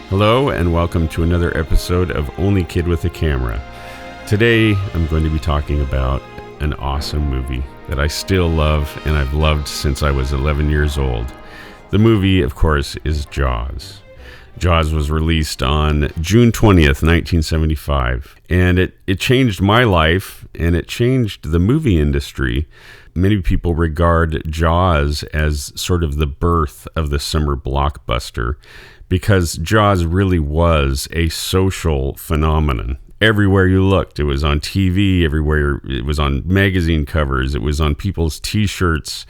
Hello and welcome to another episode of Only Kid with a Camera. Today I'm going to be talking about an awesome movie that I still love and I've loved since I was 11 years old. The movie, of course, is Jaws. Jaws was released on June 20th, 1975, and it changed my life and it changed the movie industry. Many people regard Jaws as sort of the birth of the summer blockbuster because Jaws really was a social phenomenon. Everywhere you looked, it was on TV, everywhere it was on magazine covers, it was on people's t-shirts.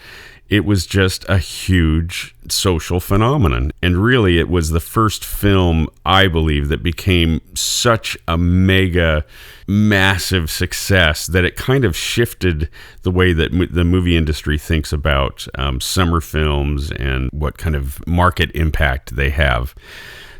It was just a huge social phenomenon. And really, it was the first film, I believe, that became such a massive success that it kind of shifted the way that the movie industry thinks about summer films and what kind of market impact they have.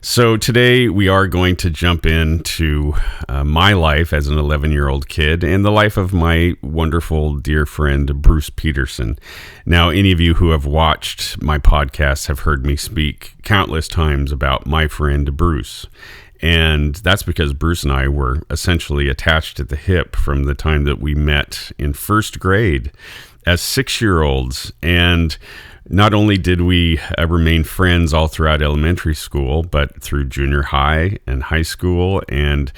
So today we are going to jump into my life as an 11-year-old kid and the life of my wonderful dear friend Bruce Peterson. Now, any of you who have watched my podcast have heard me speak countless times about my friend Bruce. And that's because Bruce and I were essentially attached at the hip from the time that we met in first grade as 6-year-olds. And not only did we remain friends all throughout elementary school, but through junior high and high school. And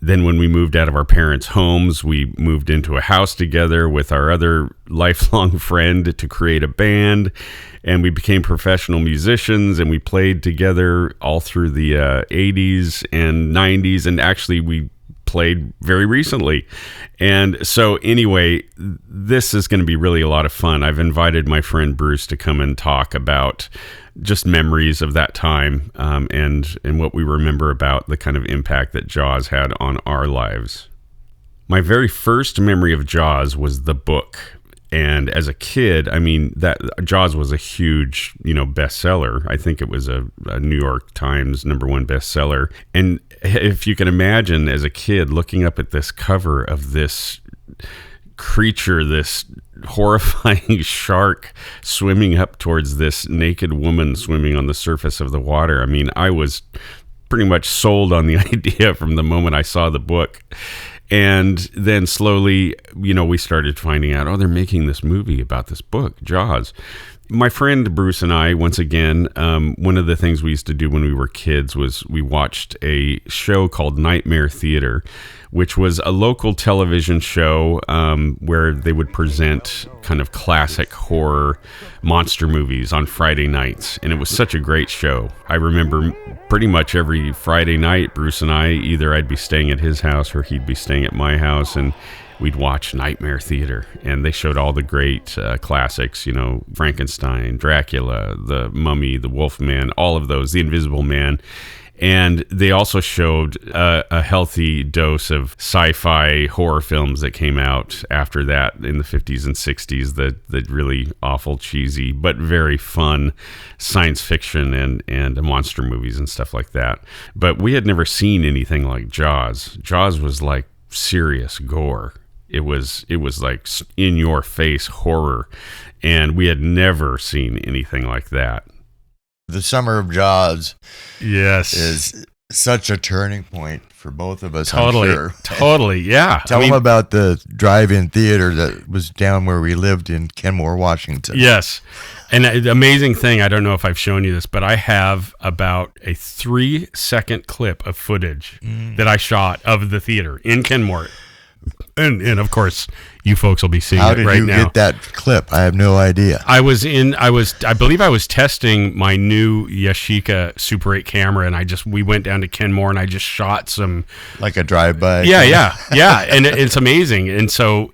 then when we moved out of our parents' homes, we moved into a house together with our other lifelong friend to create a band. And we became professional musicians and we played together all through the 80s and 90s. And actually, we played very recently. And so anyway, this is going to be really a lot of fun. I've invited my friend Bruce to come and talk about just memories of that time and what we remember about the kind of impact that Jaws had on our lives. My very first memory of Jaws was the book. And as a kid, I mean, that Jaws was a huge, bestseller. I think it was a New York Times #1 bestseller. And if you can imagine as a kid looking up at this cover of this creature, this horrifying shark swimming up towards this naked woman swimming on the surface of the water. I mean, I was pretty much sold on the idea from the moment I saw the book. And then slowly, we started finding out, they're making this movie about this book, Jaws. My friend Bruce and I, once again, one of the things we used to do when we were kids was we watched a show called Nightmare Theater, which was a local television show where they would present kind of classic horror monster movies on Friday nights. And it was such a great show. I remember pretty much every Friday night, Bruce and I, either I'd be staying at his house or he'd be staying at my house, and we'd watch Nightmare Theater, and they showed all the great classics, Frankenstein, Dracula, the Mummy, the Wolfman, all of those, the Invisible Man. And they also showed a healthy dose of sci-fi horror films that came out after that in the 50s and 60s, the really awful, cheesy, but very fun science fiction and monster movies and stuff like that. But we had never seen anything like Jaws. Jaws was like serious gore. It was like in your face horror, and we had never seen anything like that. The summer of Jaws, yes, is such a turning point for both of us. Totally, I'm sure. Totally, yeah. Tell them about the drive-in theater that was down where we lived in Kenmore, Washington. Yes, and the amazing thing, I don't know if I've shown you this, but I have about a 3-second clip of footage that I shot of the theater in Kenmore. And of course, you folks will be seeing it right now. How did you get that clip? I have no idea. I believe I was testing my new Yashica Super 8 camera, and we went down to Kenmore, and I just shot some, like a drive-by. Yeah, and it's amazing. And so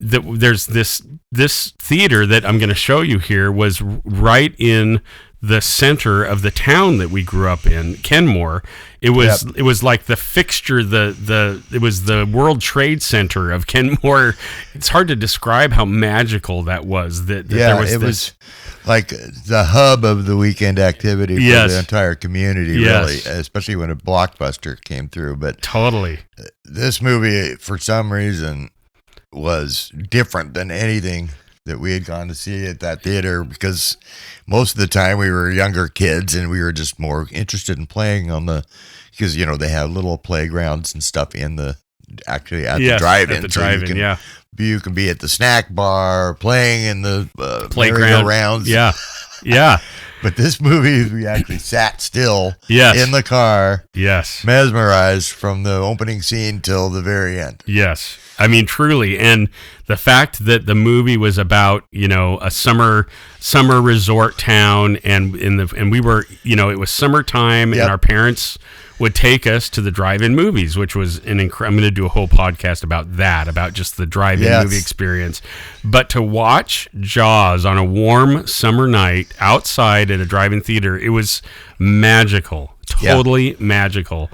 there's this theater that I'm going to show you here was right in the center of the town that we grew up in, Kenmore. It was like the fixture, it was the World Trade Center of Kenmore. It's hard to describe how magical that was. It was like the hub of the weekend activity for the entire community, really, especially when a blockbuster came through. But totally, this movie, for some reason, was different than anything that we had gone to see at that theater, because most of the time we were younger kids and we were just more interested in playing because they have little playgrounds and stuff at the drive-in. At the drive-in, You can be at the snack bar playing in the playground rounds. Yeah. But this movie, we actually sat still Yes. in the car, Yes. mesmerized from the opening scene till the very end. Yes. I mean, truly. And the fact that the movie was about, a summer resort town, and we were, it was summertime, and our parents would take us to the drive-in movies, which was I'm going to do a whole podcast about just the drive-in movie experience. But to watch Jaws on a warm summer night outside at a drive-in theater, it was magical, totally magical.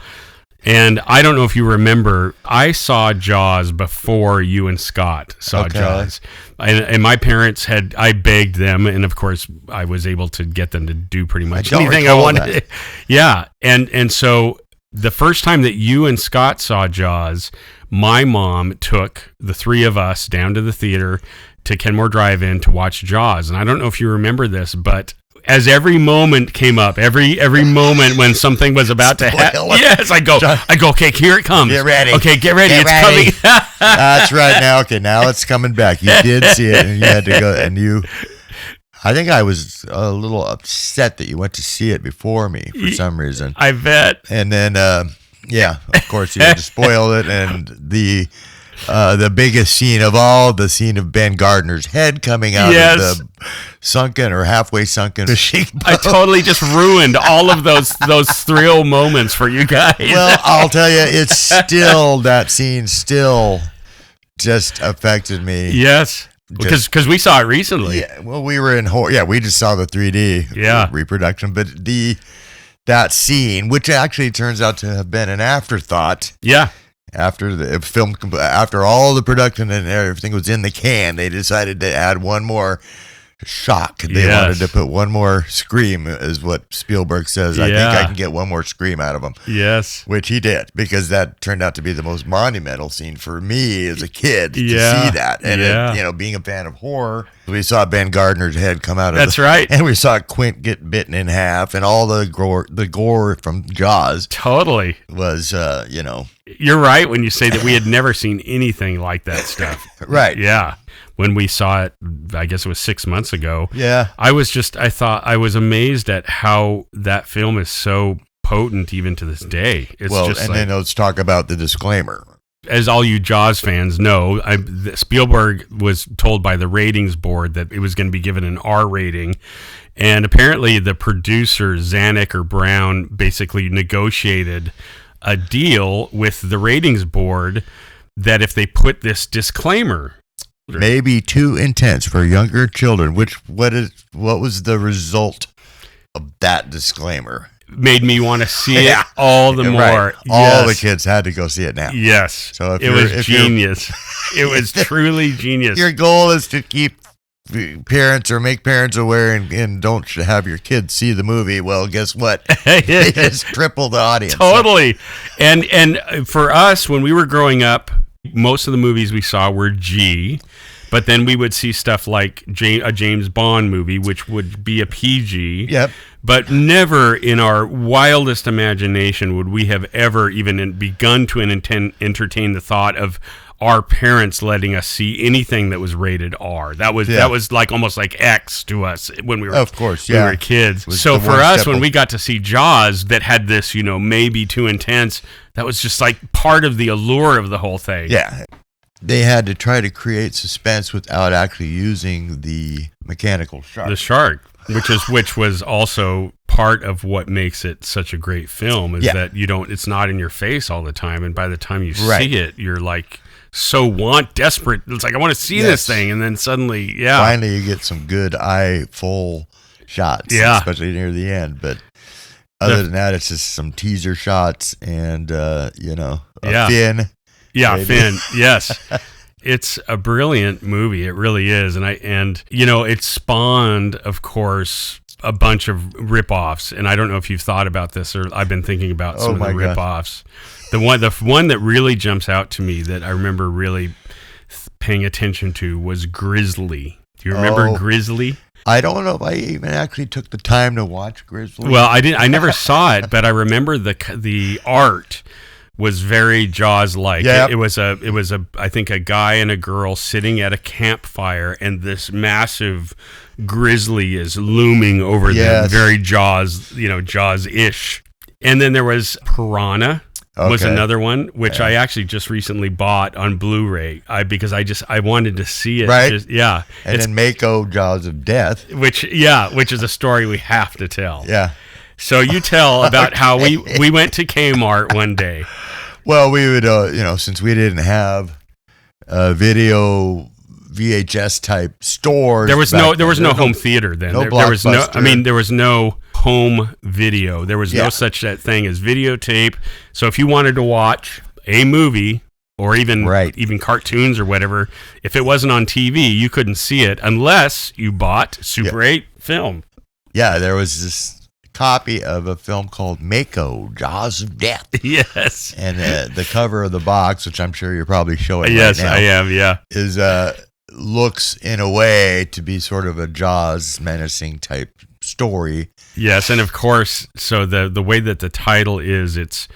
And I don't know if you remember, I saw Before you and Scott saw Jaws. And my parents I begged them, and of course I was able to get them to do pretty much anything I wanted. That. Yeah. And so the first time that you and Scott saw Jaws, my mom took the three of us down to the theater to Kenmore Drive-In to watch Jaws. And I don't know if you remember this, but as every moment came up, every moment when something was about to happen, yes, I go, okay, here it comes. Get ready. Okay, get ready. It's coming. That's right. Now it's coming back. You did see it, and you had to go, and I think I was a little upset that you went to see it before me for some reason. I bet. And then, of course, you had to spoil it, and the biggest scene of all, the scene of Ben Gardner's head coming out of the sunken or halfway sunken fishing boat. I totally just ruined all of those thrill moments for you guys. Well, I'll tell you, that scene still just affected me. Yes. Because we saw it recently. Yeah, well, we were in horror. Yeah, we just saw the 3D reproduction, but that scene, which actually turns out to have been an afterthought. Yeah. After the film, after all the production and everything was in the can, they decided to add one more shock. They wanted to put one more scream, is what Spielberg says. I think I can get one more scream out of him. Yes. Which he did, because that turned out to be the most monumental scene for me as a kid to see that. And, being a fan of horror, we saw Ben Gardner's head come out of That's right. And we saw Quint get bitten in half, and all the gore from Jaws. Totally. Was, You're right when you say that we had never seen anything like that stuff. Right. Yeah. When we saw it, I guess it was 6 months ago. Yeah. I was amazed at how that film is so potent even to this day. Then let's talk about the disclaimer. As all you Jaws fans know, Spielberg was told by the ratings board that it was going to be given an R rating. And apparently the producer, Zanuck or Brown, basically negotiated a deal with the ratings board that if they put this disclaimer, maybe too intense for younger children, what was the result of that disclaimer? Made me want to see it all the more. Right. All the kids had to go see it now. Yes. So it was genius. It was truly genius. Your goal is to keep parents or make parents aware and don't have your kids see the movie. Well, guess what? They just triple the audience. Totally. And for us, when we were growing up, most of the movies we saw were G, but then we would see stuff like a James Bond movie, which would be a PG. Yep. But never in our wildest imagination would we have ever even begun to entertain the thought of our parents letting us see anything that was rated R. That was like almost like X to us when we were, of course, we were kids. So for us, when we got to see Jaws that had this, maybe too intense, that was just like part of the allure of the whole thing. Yeah. They had to try to create suspense without actually using the mechanical shark. The shark, which was also part of what makes it such a great film, is that it's not in your face all the time, and by the time you see it, you're like desperate. It's like, I want to see this thing, and then suddenly, finally you get some good eye full shots, especially near the end. But other than that, it's just some teaser shots and a fin. Yeah, maybe. Finn. Yes. It's a brilliant movie. It really is. And it spawned, of course, a bunch of rip-offs. And I don't know if you've thought about this, or I've been thinking about some of the rip-offs. The one that really jumps out to me that I remember really paying attention to was Grizzly. Do you remember Grizzly? I don't know if I even actually took the time to watch Grizzly. Well, I didn't. I never saw it, but I remember the art was very Jaws-like. Yep. It was I think a guy and a girl sitting at a campfire, and this massive grizzly is looming over them, very Jaws-ish. And then there was Piranha. Was another one, which I actually just recently bought on Blu-ray because I wanted to see it. Right. And then Mako, Jaws of Death. Which is a story we have to tell. Yeah. So you tell about how we went to Kmart one day. Well, we would, since we didn't have video VHS type stores. There was no home theater then. No there was Blockbuster. there was no home video. There was no such thing as videotape. So if you wanted to watch a movie or even cartoons or whatever, if it wasn't on TV, you couldn't see it unless you bought Super 8 film. Yeah, there was this copy of a film called Mako, Jaws of Death. Yes. And the cover of the box, which I'm sure you're probably showing yes, right now. I am, yeah. Is looks in a way to be sort of a Jaws menacing type story. Yes, and of course, so the way that the title is, it's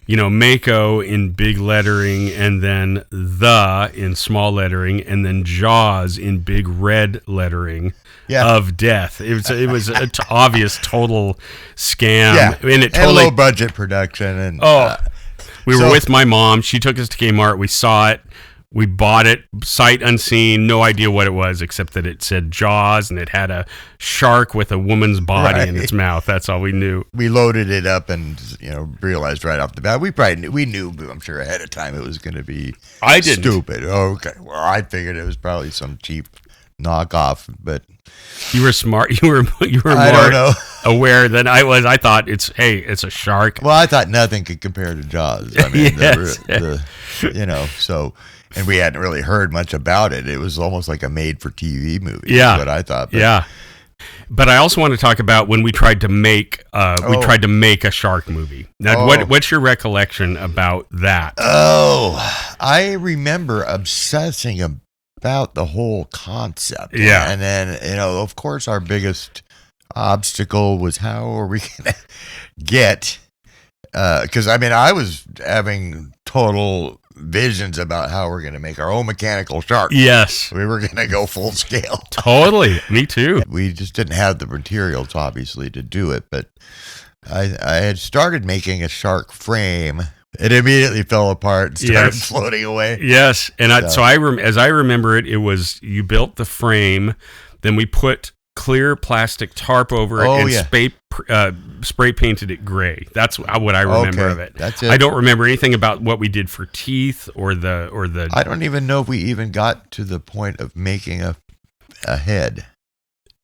Mako in big lettering, and then the in small lettering, and then Jaws in big red lettering of death. It was an obvious total scam, and it totally low budget production. And we were with my mom. She took us to Kmart. We saw it. We bought it sight unseen, no idea what it was, except that it said Jaws and it had a shark with a woman's body in its mouth. That's all we knew. We loaded it up and realized right off the bat. We knew, I'm sure ahead of time, it was going to be stupid. Okay, well, I figured it was probably some cheap knockoff, but you were smart. You were more aware than I was. I thought it's a shark. Well, I thought nothing could compare to Jaws. I mean, so. And we hadn't really heard much about it. It was almost like a made-for-TV movie. Yeah, what I thought. But I also want to talk about when we tried to make a shark movie. Now, what's your recollection about that? I remember obsessing about the whole concept. Yeah, and then of course, our biggest obstacle was how are we going to get? Because I was having total visions about how we're going to make our own mechanical shark. Yes. We were going to go full scale. Totally. Me too. We just didn't have the materials, obviously, to do it. But I had started making a shark frame. It immediately fell apart and started floating away. Yes. And as I remember it, it was you built the frame, then we put clear plastic tarp over it and spray painted it gray. That's what I remember of it. That's it. I don't remember anything about what we did for teeth or the. I don't even know if we even got to the point of making a head.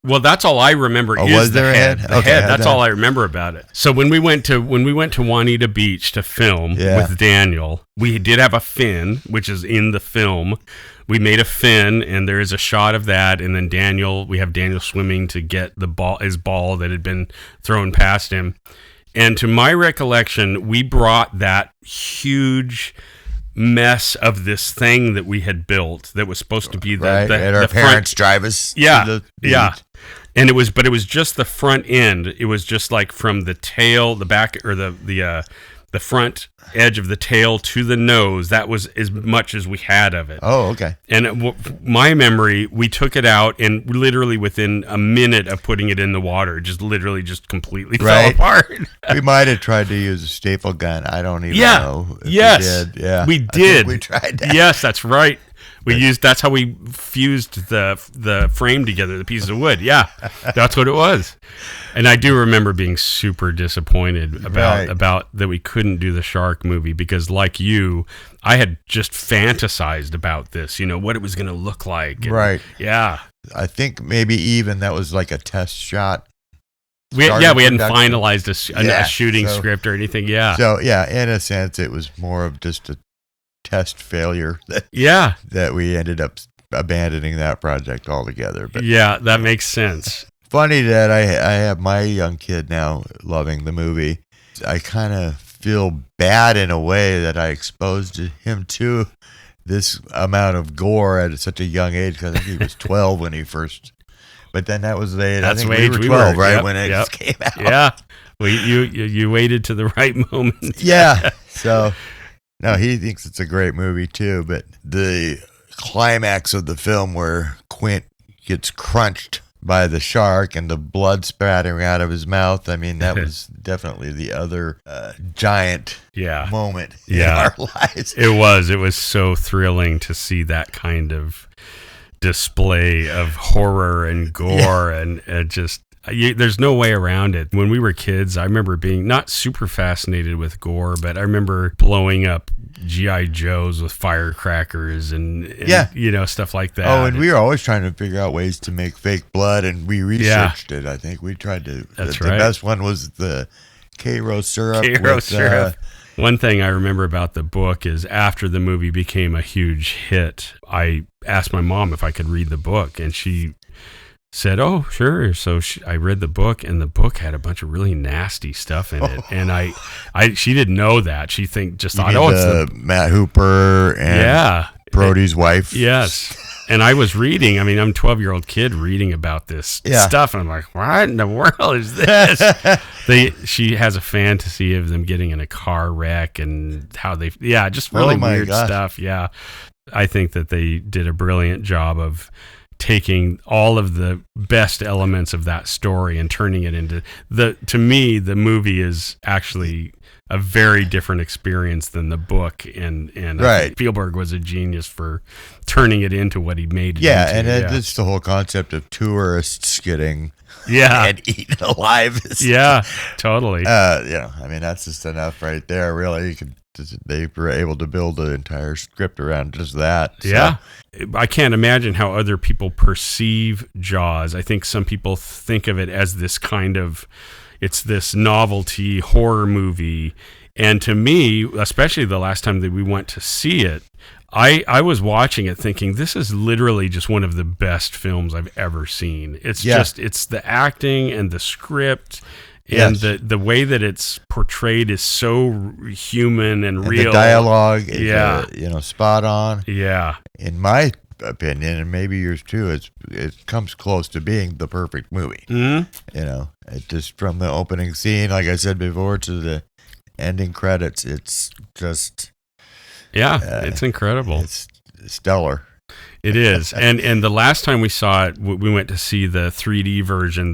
Well, that's all I remember. Was there the head? A head? The head. That's all I remember about it. So when we went to Juanita Beach to film with Daniel, we did have a fin, which is in the film. We made a fin, and there is a shot of that. And then we have Daniel swimming to get his ball that had been thrown past him. And to my recollection, we brought that huge mess of this thing that we had built that was supposed to be and our parents drive us. Yeah. And it was just the front end. It was just like from the tail, the back, or the front edge of the tail to the nose. That was as much as we had of it. Oh, okay. And my memory, we took it out, and literally within a minute of putting it in the water, just completely fell apart. We might have tried to use a staple gun. I don't even know. Yes. We did. Yeah. We did. We tried that. Yes, that's right. That's how we fused the frame together, the pieces of wood. Yeah, that's what it was. And I do remember being super disappointed about that we couldn't do the shark movie because, like you, I had just fantasized about this, what it was going to look like. And, right. Yeah. I think maybe even that was like a test shot. We hadn't finalized a shooting script or anything. Yeah. So, in a sense, it was more of just a test failure that we ended up abandoning that project altogether. But that makes sense. Funny that I have my young kid now loving the movie. I kind of feel bad in a way that I exposed him to this amount of gore at such a young age. 'Cause I think he was 12 when he first. But then that was the age. That's I think the we age were we 12, were. right, Yep, when it yep. came out. Yeah. Well, you waited to the right moment. Yeah. So, no, he thinks it's a great movie too. But the climax of the film where Quint gets crunched by the shark and the blood spattering out of his mouth, I mean, that was definitely the other giant moment in our lives. It was so thrilling to see that kind of display of horror and gore and just there's no way around it. When we were kids, I remember being not super fascinated with gore, but I remember blowing up G.I. Joes with firecrackers and stuff like that. Oh, and we were always trying to figure out ways to make fake blood, and we researched it. I think we tried to. That's the best one was the K-Rose syrup. Syrup. One thing I remember about the book is after the movie became a huge hit, I asked my mom if I could read the book, and she said, "Oh, sure." So I read the book, and the book had a bunch of really nasty stuff in it. And she didn't know that. She thought, "Oh, it's the Matt Hooper and Brody's wife." Yes. And I was reading. I mean, I'm a 12-year-old kid reading about this stuff, and I'm like, "What in the world is this?" She has a fantasy of them getting in a car wreck and how they, just really weird stuff. Yeah, I think that they did a brilliant job of taking all of the best elements of that story and turning it into to me, the movie is actually a very different experience than the book. And I think Spielberg was a genius for turning it into what he made it into. And it's the whole concept of tourists getting and eaten alive. Totally. I mean, that's just enough right there, really. They were able to build an entire script around just that. So. Yeah. I can't imagine how other people perceive Jaws. I think some people think of it as this kind of, it's this novelty horror movie. And to me, especially the last time that we went to see it, I was watching it thinking, this is literally just one of the best films I've ever seen. It's it's the acting and the script. And the way that it's portrayed is so human and real. The dialogue is, spot on. Yeah. In my opinion, and maybe yours too, it comes close to being the perfect movie. Mm-hmm. It just from the opening scene, like I said before, to the ending credits, it's just... it's incredible. It's stellar. It is. And the last time we saw it, we went to see the 3D version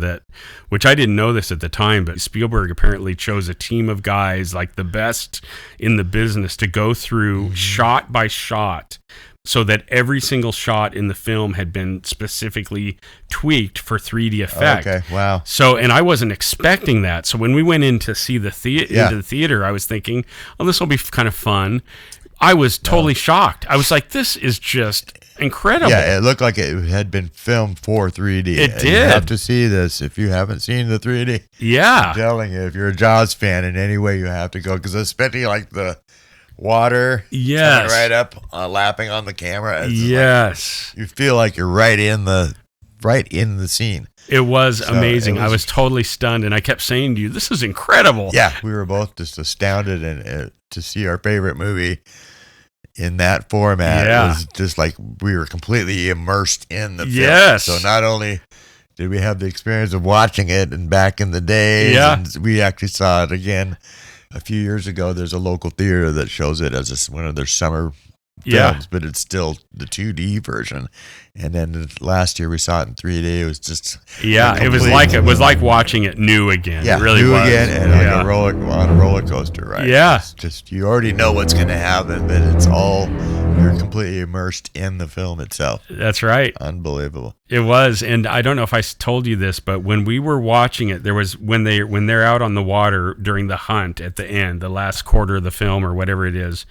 which I didn't know this at the time, but Spielberg apparently chose a team of guys, like the best in the business, to go through shot by shot so that every single shot in the film had been specifically tweaked for 3D effect. Okay, wow. So, and I wasn't expecting that. So when we went in to see into the theater, I was thinking, oh, this will be kind of fun. I was totally shocked. I was like, this is just incredible. Yeah, it looked like it had been filmed for 3D. It did. You have to see this if you haven't seen the 3D. Yeah. I'm telling you, if you're a Jaws fan in any way, you have to go, because especially like the water coming right up, lapping on the camera. It's you feel like you're right in the scene. It was amazing. I was totally stunned, and I kept saying to you, this is incredible. Yeah, we were both just astounded, and to see our favorite movie in that format was just like we were completely immersed in the film. Yes. So not only did we have the experience of watching it and back in the day, and we actually saw it again a few years ago. There's a local theater that shows it as one of their summer films, but it's still the 2D version. And then last year we saw it in 3D. It was just it was like watching it new again. Yeah, it really new was. Again, and like on a roller coaster ride. Yeah, it's just you already know what's going to happen, but you're completely immersed in the film itself. That's right. Unbelievable. It was, and I don't know if I told you this, but when we were watching it, there was when they're out on the water during the hunt at the end, the last quarter of the film or whatever it is.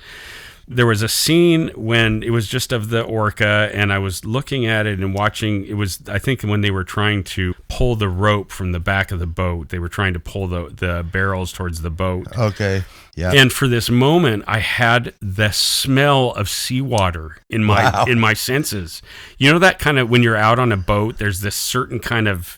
There was a scene when it was just of the orca, and I was looking at it and watching. It was, I think, when they were trying to pull the rope from the back of the boat. They were trying to pull the barrels towards the boat. Okay. Yeah. And for this moment, I had the smell of seawater in my senses. You know that kind of when you're out on a boat, there's this certain kind of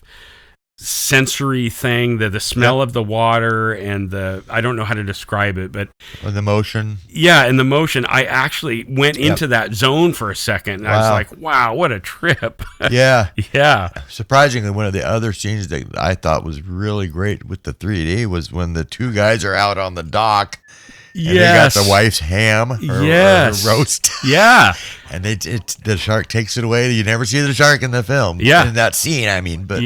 sensory thing, the smell of the water and I don't know how to describe it, but the motion. Yeah, and the motion. I actually went into that zone for a second, and I was like, wow, what a trip. Yeah. Yeah. Surprisingly, one of the other scenes that I thought was really great with the 3D was when the two guys are out on the dock. And they got the wife's ham or roast. Yeah. And the shark takes it away. You never see the shark in the film. Yeah. In that scene, I mean, but...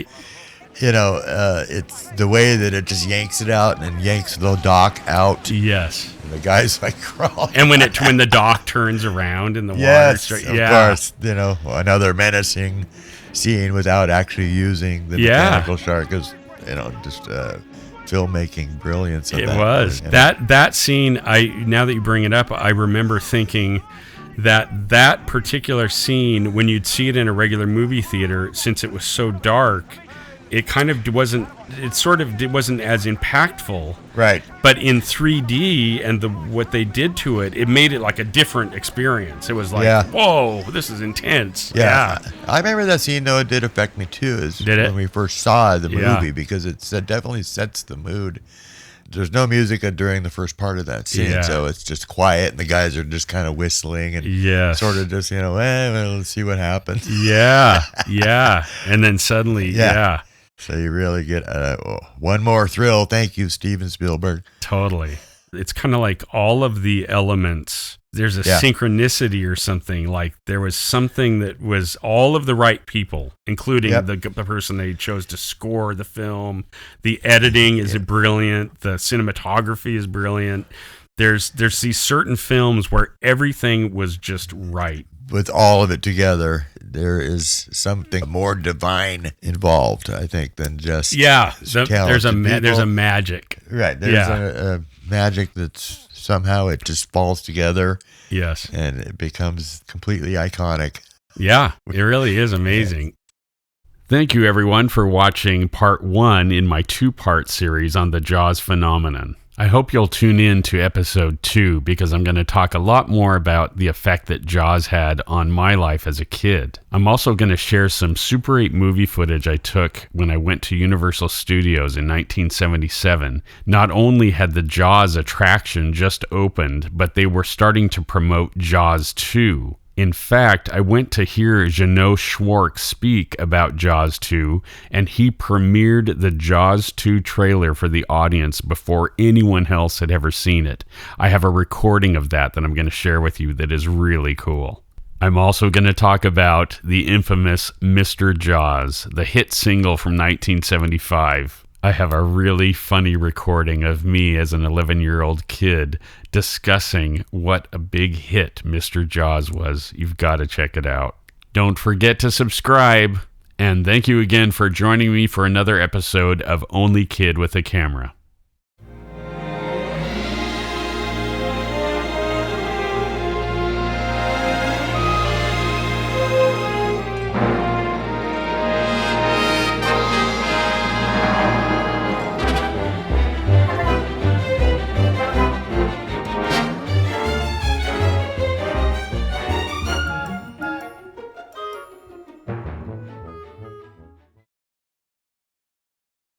it's the way that it just yanks it out and yanks the dock out. Yes. And the guy's like crawling. And when the dock turns around in the water. Yes, of course. Another menacing scene without actually using the mechanical shark is, just filmmaking brilliance. It was. That scene, now that you bring it up, I remember thinking that particular scene, when you'd see it in a regular movie theater, since it was so dark, it wasn't as impactful. Right. But in 3D and what they did to it, it made it like a different experience. It was like, whoa, this is intense. Yeah. I remember that scene, though. It did affect me, too. When we first saw the movie, because it definitely sets the mood. There's no music during the first part of that scene, so it's just quiet, and the guys are just kind of whistling and sort of just, let's see what happens. Yeah. And then suddenly, So you really get one more thrill. Thank you, Steven Spielberg. Totally. It's kind of like all of the elements. There's a synchronicity or something. Like there was something that was all of the right people, including the person they chose to score the film. The editing is brilliant. The cinematography is brilliant. There's these certain films where everything was just right. With all of it together, there is something more divine involved, I think, than just there's a magic. Right. There's a magic that's somehow it just falls together. Yes. And it becomes completely iconic. Yeah, it really is amazing. Thank you, everyone, for watching part 1 in my 2-part series on the Jaws phenomenon. I hope you'll tune in to episode 2 because I'm going to talk a lot more about the effect that Jaws had on my life as a kid. I'm also going to share some Super 8 movie footage I took when I went to Universal Studios in 1977. Not only had the Jaws attraction just opened, but they were starting to promote Jaws 2. In fact, I went to hear Jeannot Schwartz speak about Jaws 2, and he premiered the Jaws 2 trailer for the audience before anyone else had ever seen it. I have a recording of that I'm going to share with you that is really cool. I'm also going to talk about the infamous Mr. Jaws, the hit single from 1975. I have a really funny recording of me as an 11-year-old kid discussing what a big hit Mr. Jaws was. You've got to check it out. Don't forget to subscribe, and thank you again for joining me for another episode of Only Kid with a Camera.